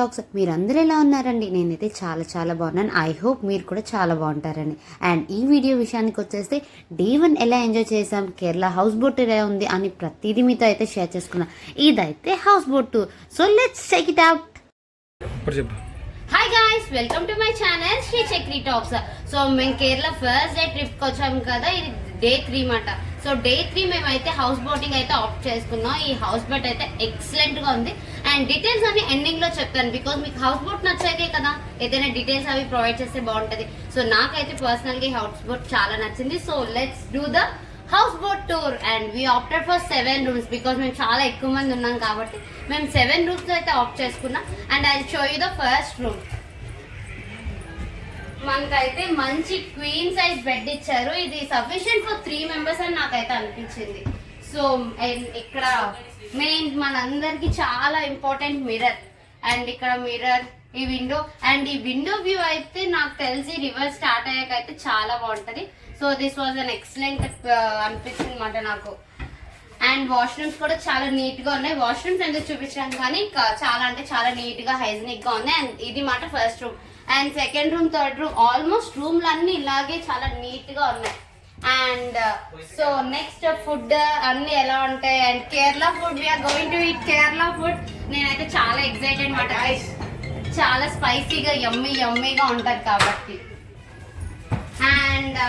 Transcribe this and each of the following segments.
Talks. మీరందరూ ఎలా ఉన్నారండి? నేనైతే చాలా బాగున్నాను. ఐ హోప్ మీరు కూడా చాలా బాగుంటారని. అండ్ ఈ వీడియో విషయానికి వచ్చేస్తే డే 1 ఎలా ఎంజాయ్ చేసాం, కేరళ హౌస్ బోట్ ఎలా ఉంది అని ప్రతిదీ మీతో అయితే షేర్ చేసుకున్నాం. ఇదైతే houseboat tour. So let's check it out. Hi guys, welcome to my channel Shri Chakri talks. So మేము కేరళ ఫస్ట్ డే ట్రిప్కి వచ్చాము కదా, ఇది డే 3 మాట. సో డే 3 మేమైతే హౌస్ బోటింగ్ అయితే ఆప్ట్ చేసుకున్నాం. ఈ హౌస్ బోట్ అయితే ఎక్సలెంట్ గా ఉంది అండ్ డీటెయిల్స్ అన్ని ఎండింగ్ లో చెప్తాను. బికాస్ మీకు హౌస్ బోట్ నచ్చాకే కదా ఏదైనా డీటెయిల్స్ అవి ప్రొవైడ్ చేస్తే బాగుంటది. సో నాకైతే పర్సనల్ గా హౌస్ బోట్ చాలా నచ్చింది. So let's do the house boat tour and we opted for 7 rooms because మేము చాలా ఎక్కువ మంది ఉన్నాం కాబట్టి మేము 7 rooms అయితే ఆప్ట్ చేసుకున్నాం. And I show you the first room. మనకైతే మంచి క్వీన్ సైజ్ బెడ్ ఇచ్చారు. ఇది సఫిషియంట్ ఫర్ 3 members అని నాకైతే అనిపించింది. సో ఇక్కడ మెయిన్ మనందరికి చాలా ఇంపార్టెంట్ మిర్రర్. అండ్ ఇక్కడ మిర్రర్, ఈ విండో అండ్ ఈ విండో వ్యూ అయితే నాకు తెలిసి రివర్ స్టార్ట్ అయ్యాక అయితే చాలా బాగుంటది. So this was an excellent అనిపించింది అనమాట నాకు. అండ్ వాష్రూమ్స్ కూడా చాలా నీట్ గా ఉన్నాయి. వాష్రూమ్స్ ఎందుకు చూపించాను కానీ చాలా అంటే చాలా నీట్ గా హైజీనిక్ గా ఉన్నాయి. అండ్ ఇది మాట first room. And second room, third room almost రూమ్లు అన్ని ఇలాగే చాలా నీట్ గా ఉన్నాయి. అండ్ సో నెక్స్ట్ ఫుడ్ అన్ని ఎలా ఉంటాయి and Kerala food, we are going to eat Kerala food. నేనైతే చాలా ఎక్సైటెడ్ మాట. చాలా స్పైసీగా యమ్మీగా ఉంటది కాబట్టి. అండ్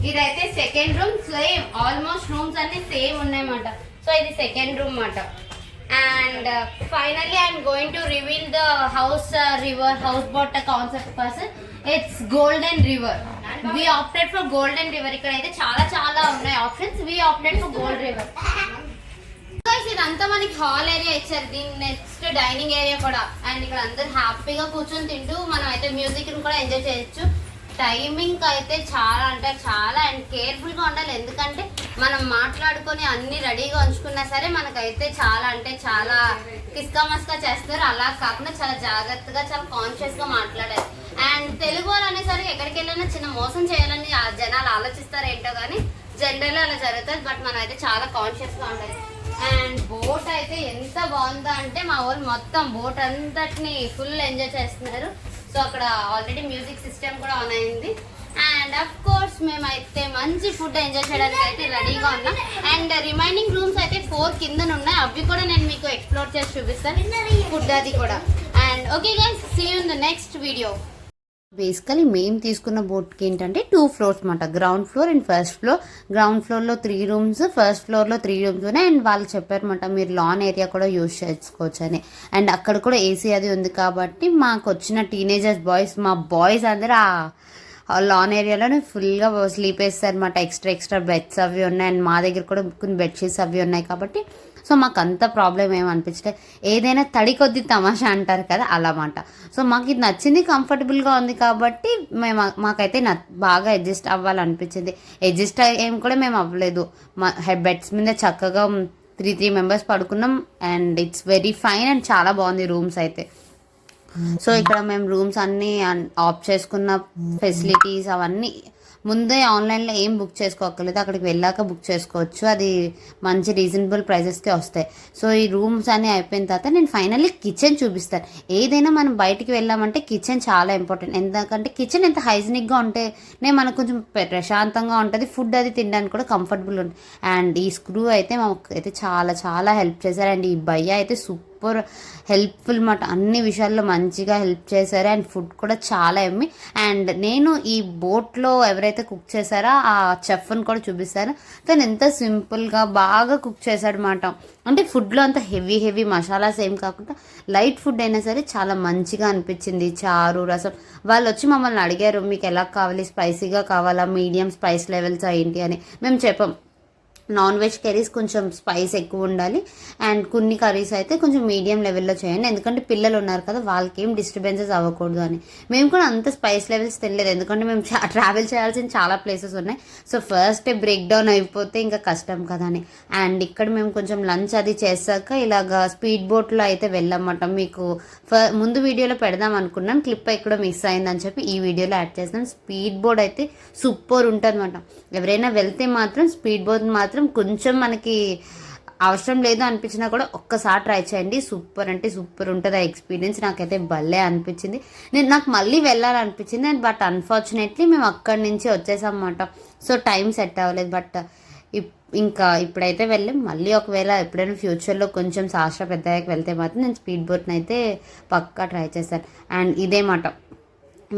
ఇదైతే second room. Same almost rooms అన్ని సేమ్ ఉన్నాయన్నమాట. సో ఇది సెకండ్ రూమ్ మాట. And finally I'm going to reveal the house river house boat concept person. It's Golden River. We opted for Golden River. ఇక్కడ అయితే చాలా ఉన్నాయి options. We opted for Gold River. Guys, ఇదంతా మనకి hall area ఇచ్చారు. దీని next dining area కూడా. And ఇక్కడ అందరు హ్యాపీగా కూర్చొని తింటూ మనం అయితే మ్యూజిక్ కూడా ఎంజాయ్ చేయొచ్చు. టైమింగ్ అయితే చాలా అంటే చాలా అండ్ కేర్ఫుల్ గా ఉండాలి. ఎందుకంటే మనం మాట్లాడుకొని అన్ని రెడీగా ఉంచుకున్నా సరే మనకైతే చాలా అంటే చాలా కిస్కామస్గా చేస్తారు. అలా కాకుండా చాలా జాగ్రత్తగా చాలా కాన్షియస్ గా మాట్లాడాలి. అండ్ తెలుగు వాళ్ళు అనేసరికి ఎక్కడికి వెళ్ళినా చిన్న మోసం చేయాలని జనాలు ఆలోచిస్తారు ఏంటో కానీ జనరల్ అలా జరుగుతుంది. బట్ మనం అయితే చాలా కాన్షియస్ గా ఉండాలి. అండ్ బోట్ అయితే ఎంత బాగుందో అంటే మా వాళ్ళు మొత్తం బోట్ అంతటిని ఫుల్ ఎంజాయ్ చేస్తున్నారు. సో అక్కడ ఆల్రెడీ మ్యూజిక్ సిస్టమ్ కూడా ఆన్ అయింది. అండ్ అఫ్ కోర్స్ మేమైతే మంచి ఫుడ్ ఎంజాయ్ చేయడానికి అయితే రెడీగా ఉన్నాం. అండ్ రిమైనింగ్ రూమ్స్ అయితే 4 కింద ఉన్నాయి. అవి కూడా నేను మీకు ఎక్స్ప్లోర్ చేసి చూపిస్తాను, ఫుడ్ అది కూడా. And okay guys, see you in the next video. Basically మేము తీసుకున్న బోట్కి ఏంటంటే 2 floors అనమాట. Ground floor and first floor. Ground ఫ్లోర్లో 3 rooms, ఫస్ట్ ఫ్లోర్లో 3 rooms ఉన్నాయి. అండ్ వాళ్ళు చెప్పారన్నమాట మీరు లాన్ ఏరియా కూడా యూజ్ చేసుకోవచ్చు అని. అండ్ అక్కడ కూడా ఏసీ అది ఉంది కాబట్టి మాకు వచ్చిన టీనేజర్స్ బాయ్స్, మా బాయ్స్ అందరూ ఆ లాన్ ఏరియాలోనే ఫుల్గా స్లీప్ వేస్తారు అనమాట. ఎక్స్ట్రా బెడ్స్ అవి ఉన్నాయి. అండ్ మా దగ్గర కూడా కొన్ని బెడ్షీట్స్ అవి ఉన్నాయి కాబట్టి సో మాకు అంత ప్రాబ్లం ఏమనిపించలేదు. ఏదైనా తడి కొద్ది తమాషా అంటారు కదా, అలా మాట. సో మాకు ఇది నచ్చింది, కంఫర్టబుల్గా ఉంది కాబట్టి మాకైతే బాగా అడ్జస్ట్ అవ్వాలనిపించింది. అడ్జస్ట్ ఏం కూడా మేము అవ్వలేదు. మా బెడ్స్ మీద చక్కగా 3 members పడుకున్నాం. And it's very fine and చాలా బాగుంది రూమ్స్ అయితే. సో ఇక్కడ మేము రూమ్స్ అన్నీ ఆఫ్ చేసుకున్న ఫెసిలిటీస్ అవన్నీ ముందే ఆన్లైన్లో ఏం బుక్ చేసుకోకర్లేదు, అక్కడికి వెళ్ళాక బుక్ చేసుకోవచ్చు. అది మంచి రీజనబుల్ ప్రైజెస్కే వస్తాయి. సో ఈ రూమ్స్ అన్నీ అయిపోయిన తర్వాత నేను ఫైనల్లీ కిచెన్ చూపిస్తాను. ఏదైనా మనం బయటికి వెళ్ళామంటే కిచెన్ చాలా ఇంపార్టెంట్. ఎందుకంటే కిచెన్ ఎంత హైజీనిక్గా ఉంటేనే మనకు కొంచెం ప్రశాంతంగా ఉంటుంది, ఫుడ్ అది తినడానికి కూడా కంఫర్టబుల్ ఉంటుంది. అండ్ ఈ స్క్రూ అయితే మాకు అయితే చాలా హెల్ప్ చేశారు. అండ్ ఈ భయ్య అయితే సూపర్ హెల్ప్ఫుల్ మాట. అన్ని విషయాల్లో మంచిగా హెల్ప్ చేశారు. అండ్ ఫుడ్ కూడా చాలా ఎమ్మి. అండ్ నేను ఈ బోట్లో ఎవరైతే కుక్ చేశారో ఆ చెఫ్ని కూడా చూపిస్తాను. తను ఎంత సింపుల్గా బాగా కుక్ చేశాడు మాట. అంటే ఫుడ్లో అంత హెవీ మసాలాస్ ఏం కాకుండా లైట్ ఫుడ్ అయినా సరే చాలా మంచిగా అనిపించింది. చారు, రసం. వాళ్ళు వచ్చి మమ్మల్ని అడిగారు మీకు ఎలా కావాలి, స్పైసీగా కావాలా, మీడియం స్పైస్ లెవెల్స్ ఏంటి అని. మేము చెప్పాం నాన్ వెజ్ కర్రీస్ కొంచెం స్పైస్ ఎక్కువ ఉండాలి అండ్ కొన్ని కర్రీస్ అయితే కొంచెం మీడియం లెవెల్లో చేయండి, ఎందుకంటే పిల్లలు ఉన్నారు కదా వాళ్ళకి ఏం డిస్టర్బెన్సెస్ అవ్వకూడదు అని. మేము కూడా అంత స్పైస్ లెవెల్స్ తినలేదు, ఎందుకంటే మేము ట్రావెల్ చేయాల్సిన చాలా ప్లేసెస్ ఉన్నాయి. సో ఫస్ట్ బ్రేక్ డౌన్ అయిపోతే ఇంకా కష్టం కదా అని. అండ్ ఇక్కడ మేము కొంచెం లంచ్ అది చేశాక ఇలాగా స్పీడ్ బోట్లో అయితే వెళ్ళామన్నమాట. మీకు ముందు వీడియోలో పెడదాం అనుకున్నాను, క్లిప్ ఎక్కడో మిస్ అయిందని చెప్పి ఈ వీడియోలో యాడ్ చేస్తాను. స్పీడ్ బోట్ అయితే సూపర్ ఉంటుంది అనమాట. ఎవరైనా వెళ్తే మాత్రం స్పీడ్ బోట్ మాత్రం కొంచెం మనకి అవసరం లేదు అనిపించినా కూడా ఒక్కసారి ట్రై చేయండి. సూపర్ అంటే సూపర్ ఉంటుంది ఆ ఎక్స్పీరియన్స్. నాకైతే భలే అనిపించింది. నాకు మళ్ళీ వెళ్ళాలనిపించింది అండ్ బట్ అన్ఫార్చునేట్లీ మేము అక్కడి నుంచి వచ్చేసామన్నమాట. సో టైం సెట్ అవ్వలేదు. బట్ ఇంకా ఇప్పుడైతే వెళ్ళాం. మళ్ళీ ఒకవేళ ఎప్పుడైనా ఫ్యూచర్లో కొంచెం శాస్త్ర పెద్దయ్యాక వెళ్తే మాత్రం నేను స్పీడ్ బోట్ని అయితే పక్కా ట్రై చేశాను. అండ్ ఇదే మాట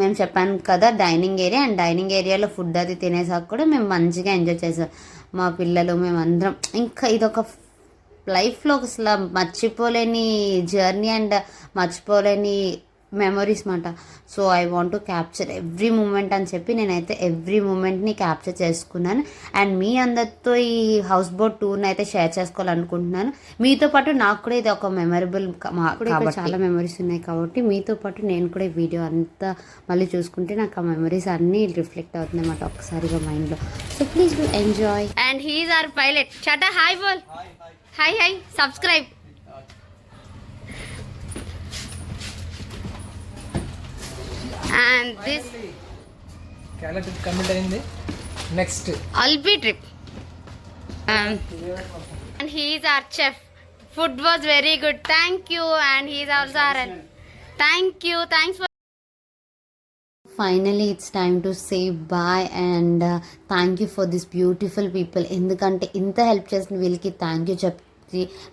మేము చెప్పాను కదా డైనింగ్ ఏరియా, అండ్ డైనింగ్ ఏరియాలో ఫుడ్ అది తినేసాక కూడా మేము మంచిగా ఎంజాయ్ చేసాం. మా పిల్లలు మేమందరం. ఇంకా ఇదొక లైఫ్లో అసలు మర్చిపోలేని జర్నీ అండ్ మర్చిపోలేని మెమరీస్ మాట. So I want to capture every moment అని చెప్పి నేనైతే ఎవ్రీ మూమెంట్ని క్యాప్చర్ చేసుకున్నాను. అండ్ మీ అందరితో ఈ హౌస్ బోట్ టూర్ని అయితే షేర్ చేసుకోవాలనుకుంటున్నాను. మీతో పాటు నాకు కూడా ఇది ఒక మెమరబుల్, చాలా మెమరీస్ ఉన్నాయి కాబట్టి మీతో పాటు నేను కూడా ఈ వీడియో అంతా మళ్ళీ చూసుకుంటే నాకు ఆ మెమరీస్ అన్నీ రిఫ్లెక్ట్ అవుతుంది అన్నమాట ఒకసారిగా మైండ్లో. So please do enjoy. And he's our pilot. చాటా హాయ్ బోల్. Hi hi subscribe. And this Kerala trip complete అయింది. Next Albi trip. And he is our chef. Food was very good. Thank you. And he is also our. Thank you. Thanks for. Finally it's time to say bye and thank you for this beautiful people. ఎందుకంటే ఇంత help చేసిన వీళ్ళకి thank you చెప్పి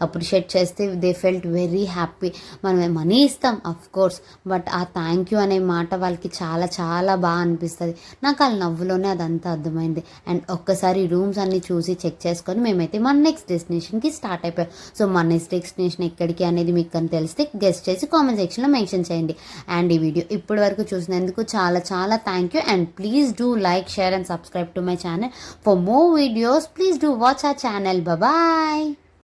appreciate చేస్తే they felt very happy. మనం money ఇస్తాం of course, but ఆ thank you అనే మాట వాళ్ళకి చాలా చాలా బాగా అనిపిస్తుంది. నాకు వాళ్ళ నవ్వులోనే అదంతా అర్థమైంది. అండ్ ఒక్కసారి రూమ్స్ అన్నీ చూసి చెక్ చేసుకొని మేమైతే మన నెక్స్ట్ డెస్టినేషన్కి స్టార్ట్ అయిపోయాం. సో మన నెక్స్ట్ డెస్టినేషన్ ఎక్కడికి అనేది మీకు అని తెలిస్తే గెస్ట్ చేసి కామెంట్ సెక్షన్లో మెన్షన్ చేయండి. అండ్ ఈ వీడియో ఇప్పటి వరకు చూసినందుకు చాలా చాలా thank you. And please do like, share and subscribe to my channel for more videos. Please do watch our channel. Bye.